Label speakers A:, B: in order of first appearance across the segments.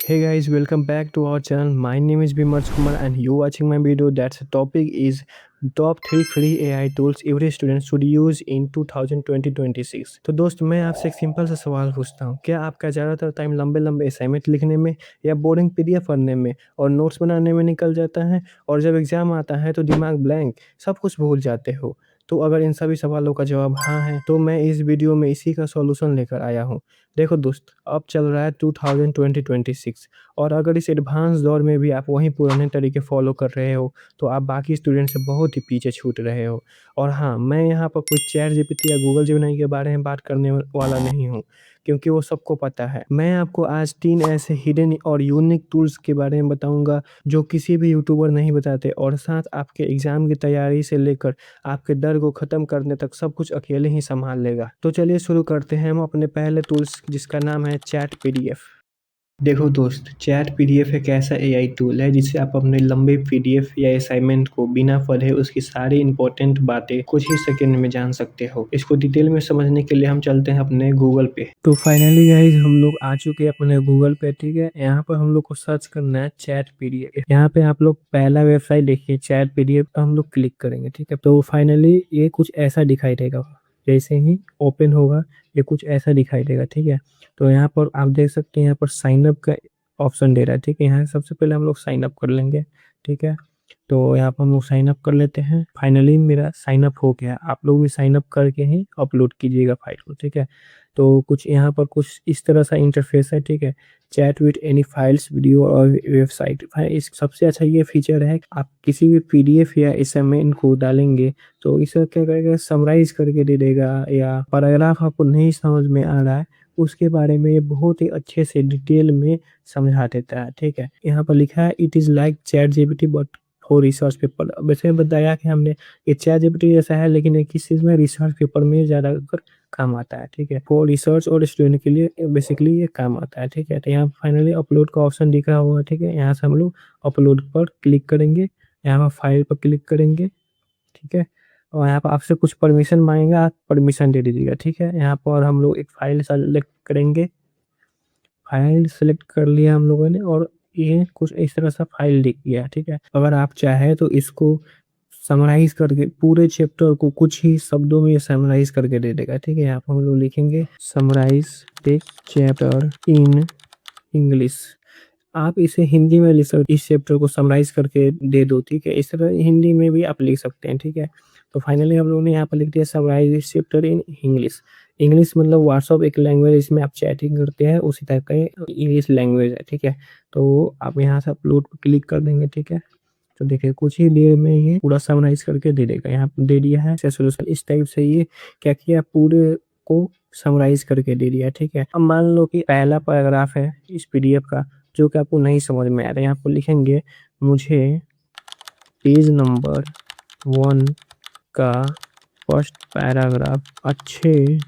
A: Hey guys, welcome back to our channel. My name is Bimarsh Kumar and you watching my video. That's the topic is top 3 free AI tools every student should use in 2026। तो दोस्त मैं आपसे एक simple सा सवाल पूछता हूँ, क्या आपका ज़्यादातर टाइम लंबे लंबे असाइनमेंट लिखने में या बोरिंग पीडीएफ पढ़ने में और नोट्स बनाने में निकल जाता है और जब एग्ज़ाम आता है तो दिमाग ब्लैंक, सब कुछ भूल जाते हो? तो अगर इन सभी सवालों का जवाब हाँ है तो मैं इस वीडियो में इसी का सॉल्यूशन लेकर आया हूँ। देखो दोस्त, अब चल रहा है 2026 और अगर इस एडवांस दौर में भी आप वही पुराने तरीके फॉलो कर रहे हो तो आप बाकी स्टूडेंट से बहुत ही पीछे छूट रहे हो। और हाँ, मैं यहाँ पर कोई चैट जीपीटी या गूगल जेमिनी के बारे में बात करने वाला नहीं हूँ, क्योंकि वो सबको पता है। मैं आपको आज 3 ऐसे हिडन और यूनिक टूल्स के बारे में बताऊँगा जो किसी भी यूट्यूबर नहीं बताते, और साथ आपके एग्ज़ाम की तैयारी से लेकर आपके डर को ख़त्म करने तक सब कुछ अकेले ही सँभाल लेगा। तो चलिए शुरू करते हैं हम अपने पहले टूल्स, जिसका नाम है चैट पीडीएफ। देखो दोस्त, चैट पीडीएफ एक ऐसा एआई टूल है जिससे आप अपने लंबे पीडीएफ या असाइनमेंट को बिना पढ़े उसकी सारी इंपॉर्टेंट बातें कुछ ही सेकंड में जान सकते हो। इसको डिटेल में समझने के लिए हम चलते हैं अपने गूगल पे। तो फाइनली गाइस, हम लोग आ चुके हैं अपने गूगल पे। ठीक है, यहाँ पर हम लोग को सर्च करना है चैट पीडीएफ। यहाँ पे आप लोग पहला वेबसाइट देखिए चैट पीडीएफ, हम लोग क्लिक करेंगे। ठीक है, तो फाइनली ये कुछ ऐसा दिखाई देगा। जैसे ही ओपन होगा ये कुछ ऐसा दिखाई देगा। ठीक है, तो यहाँ पर आप देख सकते हैं, यहाँ पर साइन अप का ऑप्शन दे रहा है। ठीक है, यहाँ सबसे पहले हम लोग साइन अप कर लेंगे। ठीक है, तो यहाँ पर हम लोग साइन अप कर लेते हैं। फाइनली मेरा साइन अप हो गया। आप लोग भी साइन अप करके ही अपलोड कीजिएगा फाइल को। ठीक है, तो कुछ यहाँ पर कुछ इस तरह सा इंटरफेस है। ठीक है, chat with any files, video और वेबसाइट। इस सबसे अच्छा ये फीचर है कि आप किसी भी पीडीएफ या असाइनमेंट को डालेंगे तो इसे क्या करेगा, समराइज करके दे देगा, या पैराग्राफ आपको नहीं समझ में आ रहा है उसके बारे में ये बहुत ही अच्छे से डिटेल में समझा देता है। ठीक है, यहाँ पर लिखा है it is like chat GPT but for research paper. वैसे बताया कि हमने ये चैट जीपीटी जैसा है, लेकिन ये किस चीज़ में, रिसर्च पेपर में ज़्यादा कर काम आता है। ठीक है, फॉर रिसर्च और स्टूडेंट के लिए बेसिकली ये काम आता है। ठीक है, तो यहाँ फाइनली अपलोड का ऑप्शन दिख रहा हुआ है। ठीक है, यहाँ से हम लोग अपलोड पर क्लिक करेंगे, यहाँ पर फाइल पर क्लिक करेंगे। ठीक है, और यहाँ पर आपसे कुछ परमिशन मांगेगा, आप परमिशन दे दीजिएगा। ठीक है, यहाँ पर हम लोग एक फाइल सेलेक्ट करेंगे। फाइल सेलेक्ट कर लिया हम लोगों ने और ये कुछ इस तरह सा फाइल दिख गया। ठीक है, अगर आप चाहे तो इसको समराइज करके पूरे चैप्टर को कुछ ही शब्दों में समराइज करके दे देगा। ठीक है, यहाँ पर हम लोग लिखेंगे summarise the chapter in English. आप इसे हिंदी में लिख सकते, इस चैप्टर को समराइज करके दे दो। ठीक है, इस तरह हिंदी में भी आप लिख सकते हैं। ठीक है, तो फाइनली हम लोगों ने यहाँ पर लिख दिया summarise this chapter in English. English मतलब व्हाट्सअप एक लैंग्वेज, इसमें आप चैटिंग करते हैं, उसी टाइप का इंग्लिश लैंग्वेज है। ठीक है, तो आप यहाँ से अपलोड पर क्लिक कर देंगे। ठीक है, तो देखिए कुछ ही देर में ये पूरा समराइज करके दे देगा। यहाँ पे दे दिया है सोल्यूशन। इस टाइप से ये क्या किया, पूरे को समराइज करके दे दिया। ठीक है, अब मान लो कि पहला पैराग्राफ है इस पीडीएफ का जो कि आपको नहीं समझ में आ रहा है, यहाँ पर लिखेंगे मुझे पेज नंबर 1 का फर्स्ट पैराग्राफ अच्छे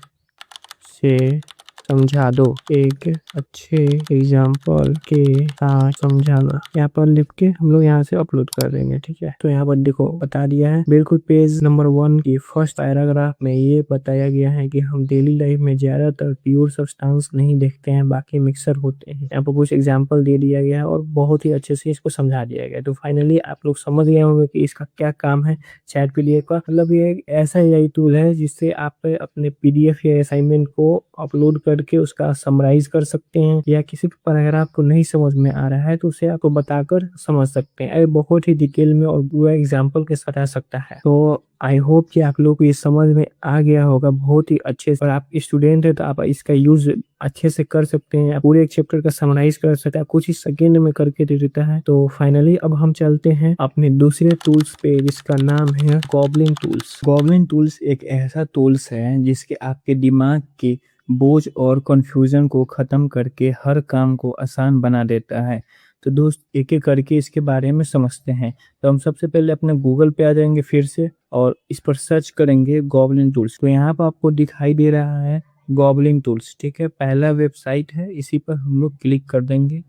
A: से समझा दो, एक अच्छे एग्जाम्पल के साथ समझाना। यहाँ पर लिख के हम लोग यहाँ से अपलोड कर देंगे। ठीक है, तो यहाँ पर देखो बता दिया है बिल्कुल पेज नंबर 1 की फर्स्ट पैराग्राफ में ये बताया गया है कि हम डेली लाइफ में ज्यादातर प्योर सब्सटेंस नहीं देखते हैं, बाकी मिक्सर होते हैं। यहाँ पर कुछ एग्जाम्पल दे दिया गया है और बहुत ही अच्छे से इसको समझा दिया गया। तो फाइनली आप लोग समझ गए होंगे कि इसका क्या काम है। चैट पीडीएफ का मतलब ये एक ऐसा एआई टूल है जिससे आप अपने पीडीएफ या असाइनमेंट को अपलोड करके उसका समराइज कर सकते हैं, या किसी भी पैराग्राफ को नहीं समझ में आ रहा है तो उसे आपको बताकर समझ सकते हैं। बहुत ही डिटेल में और पूरा एग्जाम्पल के साथ आ सकता है। तो आई होप कि आप लोग को ये समझ में आ गया होगा बहुत ही अच्छे से। और आप स्टूडेंट है तो आप इसका यूज अच्छे से कर सकते हैं, पूरे एक चैप्टर का समराइज कर सकते हैं, कुछ ही सेकेंड में करके दे देता है। तो फाइनली अब हम चलते हैं अपने दूसरे टूल्स पे, जिसका नाम है गॉबलिन टूल्स। गॉबलिन टूल्स एक ऐसा टूल्स है जिसके आपके दिमाग की बोझ और कंफ्यूजन को ख़त्म करके हर काम को आसान बना देता है। तो दोस्त एक एक करके इसके बारे में समझते हैं। तो हम सबसे पहले अपने गूगल पे आ जाएंगे फिर से, और इस पर सर्च करेंगे गॉबलिन टूल्स। तो यहाँ पर आपको दिखाई दे रहा है गॉबलिन टूल्स। ठीक है, पहला वेबसाइट है, इसी पर हम लोग क्लिक कर देंगे।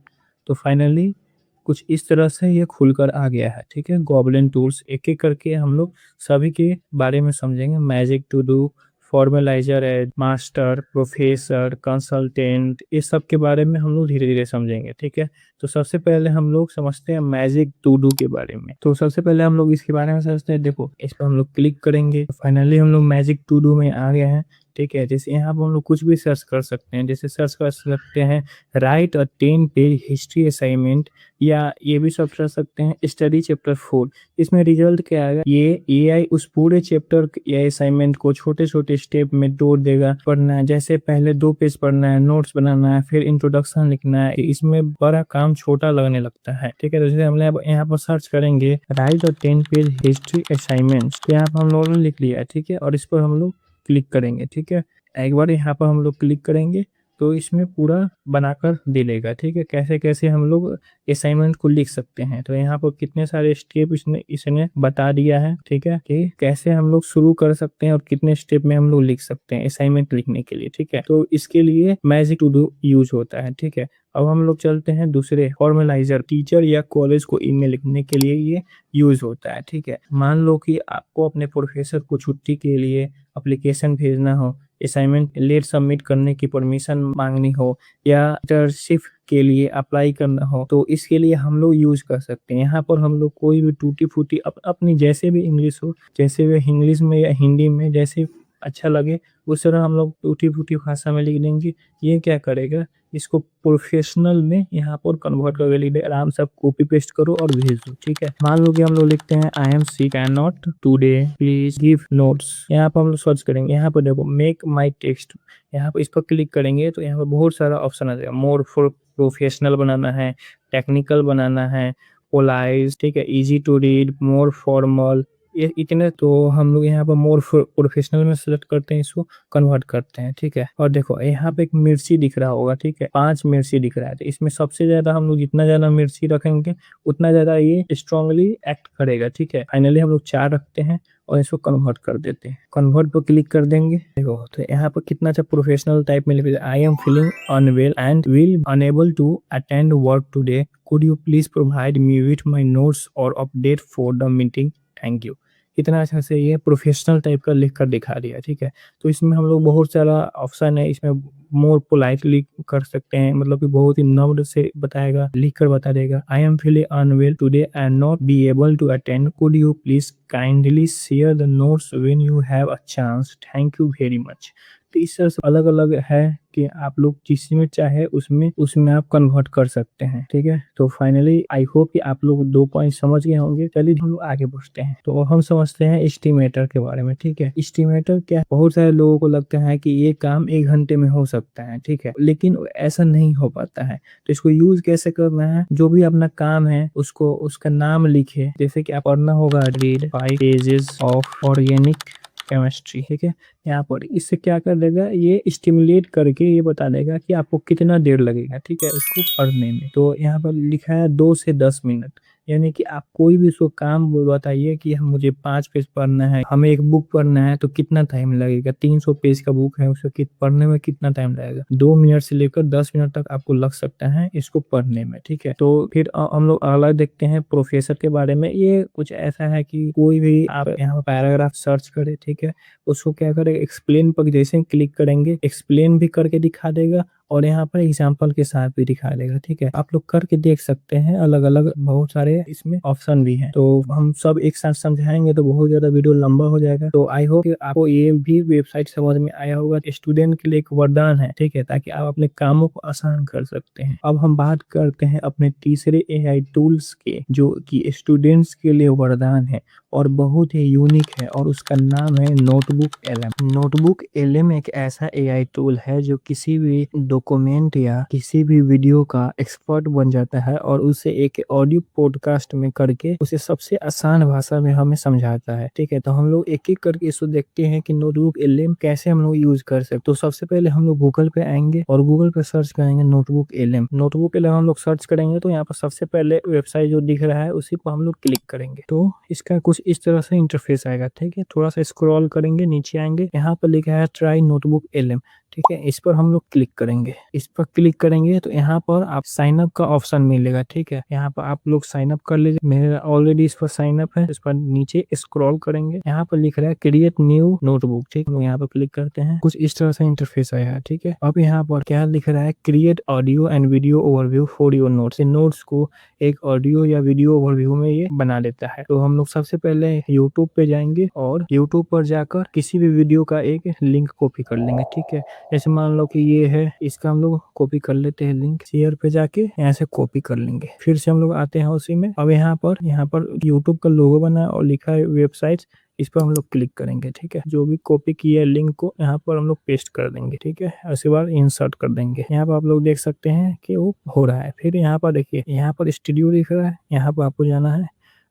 A: तो फाइनली कुछ इस तरह से ये खुलकर आ गया है। ठीक है, गॉबलिन टूल्स एक एक करके हम लोग सभी के बारे में समझेंगे। मैजिक टू डू, फॉर्मलाइजर है, मास्टर, प्रोफेसर, कंसल्टेंट, इस सब के बारे में हम लोग धीरे धीरे समझेंगे। ठीक है, तो सबसे पहले हम लोग समझते हैं मैजिक टू डू के बारे में। तो सबसे पहले हम लोग इसके बारे में समझते हैं। देखो, इस पर हम लोग क्लिक करेंगे, फाइनली हम लोग मैजिक टू डू में आ गए हैं। ठीक है, जैसे यहाँ पर हम लोग कुछ भी सर्च कर सकते हैं। जैसे सर्च कर सकते हैं राइट अ 10 पेज हिस्ट्री असाइनमेंट, या ये भी सब कर सकते हैं स्टडी चैप्टर 4। इसमें रिजल्ट क्या आएगा, ये एआई उस पूरे चैप्टर या असाइनमेंट को छोटे छोटे स्टेप में तोड़ देगा। पढ़ना है, जैसे पहले 2 पेज पढ़ना है, नोट्स बनाना है, फिर इंट्रोडक्शन लिखना है, इसमें बड़ा काम छोटा लगने लगता है। ठीक है, तो जैसे हम यहाँ पर सर्च करेंगे राइट अ 10 पेज हिस्ट्री असाइनमेंट, तो यहाँ पर हम लोगों ने लिख लिया है। ठीक है, और इस पर हम लोग क्लिक करेंगे। ठीक है, एक बार यहाँ पर हम लोग क्लिक करेंगे तो इसमें पूरा बनाकर दे लेगा। ठीक है, कैसे कैसे हम लोग असाइनमेंट को लिख सकते हैं। तो यहाँ पर कितने सारे स्टेप इसने बता दिया है। ठीक है, कि कैसे हम लोग शुरू कर सकते हैं और कितने स्टेप में हम लोग लिख सकते हैं असाइनमेंट लिखने के लिए। ठीक है, तो इसके लिए मैजिक टू डू यूज होता है। ठीक है, अब हम लोग चलते हैं दूसरे, फॉर्मलाइजर। टीचर या कॉलेज को ईमेल लिखने के लिए ये यूज होता है। ठीक है, मान लो कि आपको अपने प्रोफेसर को छुट्टी के लिए एप्लीकेशन भेजना हो, असाइनमेंट लेट सबमिट करने की परमिशन मांगनी हो, या इंटर्नशिप के लिए अप्लाई करना हो, तो इसके लिए हम लोग यूज कर सकते हैं। यहाँ पर हम लोग कोई भी टूटी फूटी अपनी जैसे भी इंग्लिश हो, जैसे भी इंग्लिश में या हिंदी में जैसे अच्छा लगे उस तरह हम लोग टूटी फूटी भाषा में लिख देंगे। ये क्या करेगा, इसको प्रोफेशनल में यहाँ पर कन्वर्ट करके लिख दे। आराम से कॉपी पेस्ट करो और भेज दो। ठीक है, मान लो कि हम लोग लिखते हैं I am sick can not today please give notes. यहाँ पर हम लोग सर्च करेंगे, यहाँ पर देखो मेक माई टेक्स्ट, यहाँ पर इस पर क्लिक करेंगे तो यहाँ पर बहुत सारा ऑप्शन आ जाएगा। मोर फॉर प्रोफेशनल बनाना है, टेक्निकल बनाना है, पोलाइज, ठीक है, easy to read, more formal, ये इतने। तो हम लोग यहाँ पर मोर प्रोफेशनल में सेलेक्ट करते हैं, इसको कन्वर्ट करते हैं। ठीक है, और देखो यहाँ पे एक मिर्ची दिख रहा होगा। ठीक है, 5 मिर्ची दिख रहा है। तो इसमें सबसे ज्यादा हम लोग जितना ज्यादा मिर्ची रखेंगे उतना ज्यादा ये स्ट्रांगली एक्ट करेगा। ठीक है, फाइनली हम लोग 4 रखते हैं और इसको कन्वर्ट कर देते हैं। कन्वर्ट पर क्लिक कर देंगे। देखो, तो यहाँ पर कितना अच्छा प्रोफेशनल टाइप में लिखा है, I am feeling unwell and will unable to attend work today, could you please provide me with my notes और update for the meeting, thank you. इतना अच्छा से ये प्रोफेशनल टाइप का लिख कर दिखा दिया। ठीक है, तो इसमें हम लोग बहुत सारा ऑप्शन है, इसमें मोर पोलाइटली कर सकते हैं, मतलब कि बहुत ही नम्र से बताएगा, लिख कर बता देगा। I am feeling unwell today and not be able to attend, could you please kindly share the notes when you have a chance, thank you very much. तो इस तरह से अलग अलग है कि आप लोग जिसमें चाहे उसमें आप कन्वर्ट कर सकते हैं। ठीक है, तो फाइनली आई होप कि आप लोग 2 पॉइंट समझ गए होंगे। चलिए हम लोग आगे बढ़ते हैं। तो हम समझते हैं एस्टिमेटर के बारे में। ठीक है, एस्टिमेटर क्या, बहुत सारे लोगों को लगता है कि ये काम 1 घंटे में हो सकता है। ठीक है, लेकिन ऐसा नहीं हो पाता है। तो इसको यूज कैसे करना है, जो भी अपना काम है उसको उसका नाम लिखे। जैसे कि आप पढ़ना होगा read 5 pages of organic chemistry. ठीक है, यहाँ पर इससे क्या कर देगा, ये स्टिमुलेट करके ये बता देगा कि आपको कितना देर लगेगा। ठीक है, उसको पढ़ने में। तो यहाँ पर लिखा है 2 से 10 मिनट, यानी कि आप कोई भी उसको काम बताइए कि हम मुझे 5 पेज पढ़ना है, हमें एक बुक पढ़ना है, तो कितना टाइम लगेगा। 300 पेज का बुक है, उसको पढ़ने में कितना टाइम लगेगा। 2 मिनट से लेकर 10 मिनट तक आपको लग सकता है इसको पढ़ने में। ठीक है, तो फिर हम लोग अगला देखते हैं प्रोफेसर के बारे में। ये कुछ ऐसा है कि कोई भी आप यहाँ पैराग्राफ सर्च करें, ठीक है, उसको क्या करेगा, एक्सप्लेन पर जैसे क्लिक करेंगे एक्सप्लेन भी करके दिखा देगा और यहाँ पर एग्जाम्पल के साथ भी दिखा देगा। ठीक है, आप लोग करके देख सकते हैं, अलग अलग बहुत सारे इसमें ऑप्शन भी हैं। तो हम सब एक साथ समझाएंगे तो बहुत ज्यादा वीडियो लंबा हो जाएगा। तो आई होप कि आपको ये भी वेबसाइट समझ में आया होगा। स्टूडेंट के लिए एक वरदान है। ठीक है, ताकि आप अपने कामों को आसान कर सकते हैं। अब हम बात करते हैं अपने तीसरे एआई टूल्स के, जो कि स्टूडेंट्स के लिए वरदान है और बहुत ही यूनिक है, और उसका नाम है नोटबुक एलएम। नोटबुक एलएम एक ऐसा एआई टूल है जो किसी भी डॉक्यूमेंट या किसी भी वीडियो का एक्सपर्ट बन जाता है और उसे एक ऑडियो पॉडकास्ट में करके उसे सबसे आसान भाषा में हमें समझाता है। ठीक है, तो हम लोग एक एक करके इसको देखते हैं कि नोटबुक एलएम कैसे हम लोग यूज कर सकते। तो सबसे पहले हम लोग गूगल पे आएंगे और गूगल पे सर्च करेंगे नोटबुक एलएम। नोटबुक एलएम हम लोग सर्च करेंगे तो यहाँ पर सबसे पहले वेबसाइट जो दिख रहा है उसी पर हम लोग क्लिक करेंगे। तो इसका कुछ इस तरह से इंटरफेस आएगा। ठीक है, थोड़ा सा स्क्रॉल करेंगे, नीचे आएंगे, यहाँ पर लिखा है ट्राई नोटबुक एलएम। ठीक है, इस पर हम लोग क्लिक करेंगे। इस पर क्लिक करेंगे तो यहाँ पर आप साइन अप का ऑप्शन मिलेगा। ठीक है, यहाँ पर आप लोग साइन अप कर लीजिए। मेरा ऑलरेडी इस पर साइन अप है। इस पर नीचे स्क्रॉल करेंगे, यहाँ पर लिख रहा है क्रिएट न्यू नोटबुक। ठीक है, यहाँ पर क्लिक करते हैं, कुछ इस तरह से इंटरफेस आया है। ठीक है, अब यहाँ पर क्या लिख रहा है, create audio and video overview for your notes. Notes को एक ऑडियो या वीडियो ओवरव्यू में ये बना देता है। तो हम लोग सबसे पहले यूट्यूब पे जाएंगे और यूट्यूब पर जाकर किसी भी वीडियो का एक लिंक कॉपी कर लेंगे। ठीक है, जैसे मान लो कि ये है, इसका हम लोग कॉपी कर लेते हैं लिंक, शेयर पे जाके यहाँ से कॉपी कर लेंगे। फिर से हम लोग आते हैं उसी में। अब यहाँ पर यूट्यूब का लोगो बना है और लिखा है वेबसाइट, इस पर हम लोग क्लिक करेंगे। ठीक है, जो भी कॉपी किया है लिंक को यहाँ पर हम लोग पेस्ट कर देंगे। ठीक है, उसके बाद इंसर्ट कर देंगे। यहाँ पर आप लोग देख सकते हैं कि वो हो रहा है। फिर यहाँ पर देखिए, यहाँ पर स्टूडियो दिख रहा है, यहाँ पर आपको जाना है।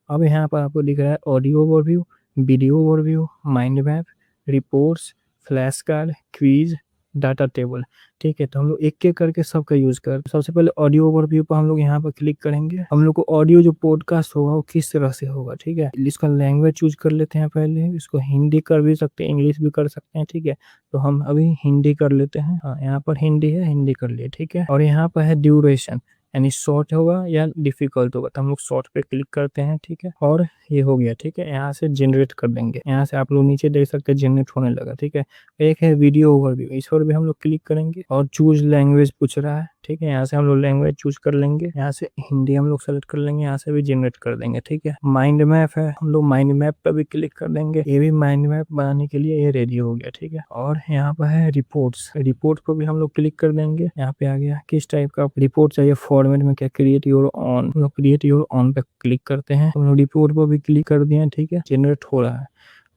A: अब यहाँ पर आपको दिख रहा है audio overview, video overview, mind map, reports, flash card, quiz, data table. ठीक है, तो हम लोग एक एक करके सबका यूज कर। सबसे पहले ऑडियो ओवरव्यू पर हम लोग यहाँ पर क्लिक करेंगे। हम लोग को ऑडियो जो पॉडकास्ट होगा वो किस तरह से होगा। ठीक है, इसका लैंग्वेज चूज कर लेते हैं पहले। इसको हिंदी कर भी सकते हैं, इंग्लिश भी कर सकते हैं। ठीक है, तो हम अभी हिंदी कर लेते हैं। हाँ, यहाँ पर हिंदी है, हिंदी कर लिए। ठीक है, और यहाँ पर है ड्यूरेशन, यानी शॉर्ट होगा या डिफिकल्ट होगा, तो हम लोग शॉर्ट पे क्लिक करते हैं। ठीक है, और ये हो गया। ठीक है, यहाँ से जनरेट कर देंगे। यहाँ से आप लोग नीचे देख सकते हैं जनरेट होने लगा। ठीक है, एक है वीडियो ओवरव्यू, इस पर भी हम लोग क्लिक करेंगे और चूज लैंग्वेज पूछ रहा है। ठीक है, यहाँ से हम लोग लैंग्वेज चूज कर लेंगे। यहाँ से हिंदी हम लोग सेलेक्ट कर लेंगे, यहाँ से भी जनरेट कर देंगे। ठीक है, माइंड मैप है, हम लोग माइंड मैप पर भी क्लिक कर देंगे। ये भी माइंड मैप बनाने के लिए ये रेडी हो गया। ठीक है, और यहाँ पर है रिपोर्ट्स, रिपोर्ट पर भी हम लोग क्लिक कर देंगे। यहाँ पे आ गया किस टाइप का रिपोर्ट चाहिए, फॉर्मेट में क्या, क्रिएट योर ऑन। हम लोग क्रिएट योर ऑन पे क्लिक करते हैं। हम लोग रिपोर्ट पर भी क्लिक कर दिए। ठीक है, जनरेट हो रहा है।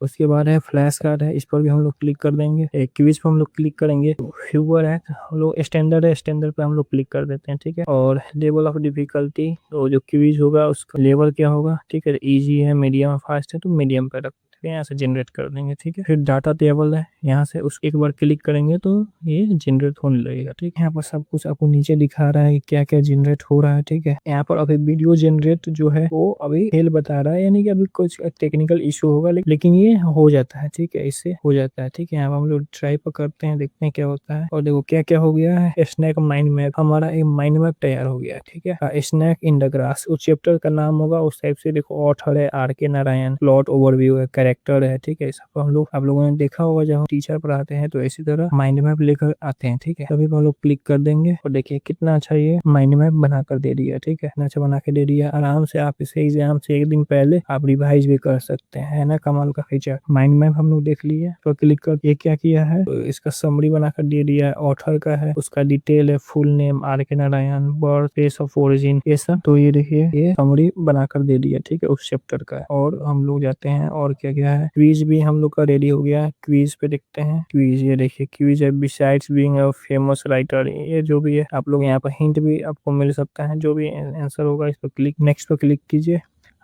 A: उसके बाद है फ्लैश कार्ड है, इस पर भी हम लोग क्लिक कर देंगे। एक क्विज पर हम लोग क्लिक करेंगे। व्यूअर है, हम लोग स्टैंडर्ड है, स्टैंडर्ड पे हम लोग क्लिक कर देते हैं। ठीक है, और लेवल ऑफ डिफिकल्टी, तो जो क्विज होगा उसका लेवल क्या होगा। ठीक है, इजी है, मीडियम है, फास्ट है, तो मीडियम पे रख यहाँ से जनरेट कर देंगे। ठीक है, फिर डाटा टेबल है, यहाँ से उस एक बार क्लिक करेंगे तो ये जनरेट होने लगेगा। ठीक है, यहाँ पर सब कुछ आपको नीचे दिखा रहा है क्या क्या जनरेट हो रहा है। ठीक है, यहाँ पर अभी वीडियो जनरेट जो है वो अभी फेल बता रहा है, यानी कि अभी कुछ टेक्निकल इशू होगा, लेकिन ये हो जाता है। ठीक है, इससे हो जाता है। ठीक है, यहाँ पर हम लोग ट्राई पर करते हैं, देखते हैं क्या होता है। और देखो क्या क्या हो गया है, स्नैक माइंड मैप, हमारा एक माइंड मैप तैयार हो गया है। ठीक है, स्नैक इन द ग्रास, उस चैप्टर का नाम होगा उस टाइप से। देखो ऑथर है RK नारायण, प्लॉट ओवरव्यू है, कैरेक्टर है। ठीक है, सब हम लोग, आप लोगों ने देखा होगा जब हम टीचर पढ़ाते हैं तो इसी तरह माइंड मैप लेकर आते हैं। ठीक है, तभी हम लोग क्लिक कर देंगे और देखिए कितना अच्छा ये माइंड मैप बना कर दे दिया। ठीक है, इतना अच्छा बना के दे दिया। आराम से आप इसे एग्जाम से एक दिन पहले आप रिवाइज भी कर सकते हैं, है ना, कमाल का फीचर। माइंड मैप हम लोग देख लिए, तो क्लिक कर ये क्या किया है, तो इसका समरी बना कर दे दिया है, ऑथर का है, उसका डिटेल है, full name RK Narayan, birth, place of origin, ये सब। तो ये देखिए ये समरी बना कर दे दिया। ठीक है, उस चैप्टर का है। और हम लोग जाते हैं और क्या क्या है, क्विज भी हम लोग का रेडी हो गया है। क्विज पे देखते हैं, क्विज ये देखिए क्विज है, besides being a famous writer, ये जो भी है आप लोग यहाँ पर हिंट भी आपको मिल सकता है। जो भी आंसर होगा इस पर क्लिक, नेक्स्ट पर क्लिक कीजिए।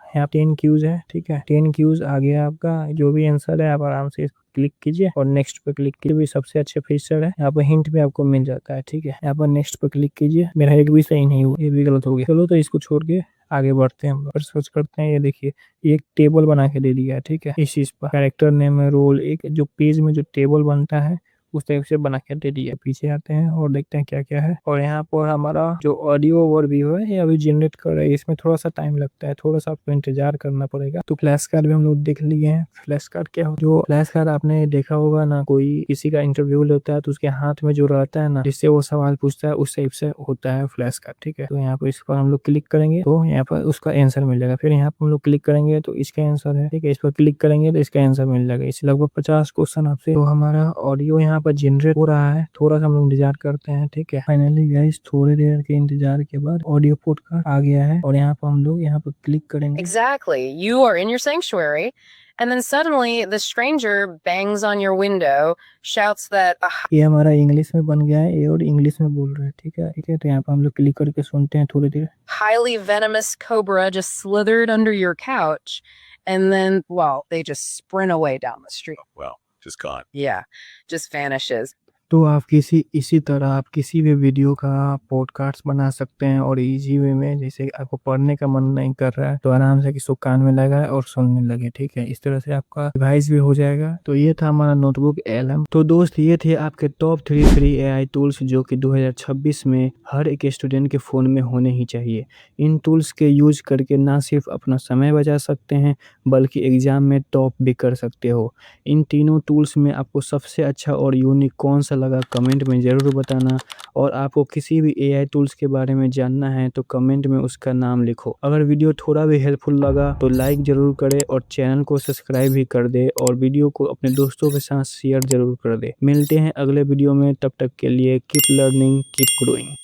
A: यहाँ 10 क्यूज है। ठीक है, 10 क्यूज आ गया आपका, जो भी आंसर है आप आराम से क्लिक कीजिए और नेक्स्ट पे क्लिक कीजिए। भी सबसे अच्छे फीचर है, यहाँ पर हिंट भी आपको मिल जाता है। ठीक है, यहाँ पर नेक्स्ट पे क्लिक कीजिए। मेरा एक भी सही नहीं हुआ, ये भी गलत हो गया। चलो तो इसको छोड़ के आगे बढ़ते हैं, और सर्च करते हैं। ये देखिए एक टेबल बना के दे दिया है। ठीक है, इस चीज पर कैरेक्टर नेम है, रोल, एक जो पेज में जो टेबल बनता है उस टाइप से बना के दे दिया। पीछे आते हैं और देखते हैं क्या क्या है। और यहाँ पर हमारा जो ऑडियो ओवरव्यू है ये अभी जनरेट कर रहा है, इसमें थोड़ा सा टाइम लगता है, थोड़ा सा आपको इंतजार करना पड़ेगा। तो फ्लैश कार्ड भी हम लोग देख लिए हैं। फ्लैश कार्ड क्या हो, जो फ्लैश कार्ड आपने देखा होगा ना, कोई किसी का इंटरव्यू लेता है तो उसके हाथ में जो रहता है ना, जिससे वो सवाल पूछता है, उस टाइप से होता है फ्लैश कार्ड। ठीक है, तो यहाँ पर इस पर हम लोग क्लिक करेंगे तो यहाँ पर उसका आंसर मिल जाएगा। फिर यहाँ पर हम लोग क्लिक करेंगे तो इसका आंसर है। ठीक है, इस पर क्लिक करेंगे तो इसका आंसर मिल जाएगा। इस लगभग 50 क्वेश्चन आपसे, तो हमारा ऑडियो यहाँ पर जनरेट हो रहा है। थोड़ा सा हम लोग इंतजार करते हैं। ठीक है, फाइनली गाइस थोड़ी देर के इंतजार के बाद ऑडियो पॉडकास्ट आ गया है और यहाँ पर हम लोग यहाँ पर क्लिक करेंगे।
B: Exactly. You are in your sanctuary, and then suddenly the stranger bangs on your window, shouts that
A: ये हमारा इंग्लिश में बन गया है, ये और इंग्लिश में बोल रहे हैं। ठीक है, ठीक है, तो यहाँ पर हम लोग क्लिक करके सुनते हैं थोड़ी देर।
B: highly venomous cobra just slithered under your couch, and then, well, they just sprint away down the street.
C: Well, just gone.
B: Yeah, just vanishes.
A: तो आप इसी तरह आप किसी भी वीडियो का पॉडकास्ट बना सकते हैं और इजी वे में, जैसे आपको पढ़ने का मन नहीं कर रहा है तो आराम से किसी को कान में लगाए और सुनने लगे, ठीक है। इस तरह से आपका रिवाइज भी हो जाएगा। तो ये था हमारा नोटबुक एलएम। तो दोस्त ये थे आपके टॉप 3 फ्री एआई टूल्स जो कि 2026 में हर एक स्टूडेंट के फ़ोन में होने ही चाहिए। इन टूल्स के यूज करके ना सिर्फ अपना समय बचा सकते हैं बल्कि एग्जाम में टॉप भी कर सकते हो। इन तीनों टूल्स में आपको सबसे अच्छा और यूनिक कौन सा लगा कमेंट में ज़रूर बताना। और आपको किसी भी एआई टूल्स के बारे में जानना है तो कमेंट में उसका नाम लिखो। अगर वीडियो थोड़ा भी हेल्पफुल लगा तो लाइक ज़रूर करें और चैनल को सब्सक्राइब भी कर दे और वीडियो को अपने दोस्तों के साथ शेयर ज़रूर कर दे। मिलते हैं अगले वीडियो में, तब तक के लिए कीप लर्निंग कीप ग्रोइंग।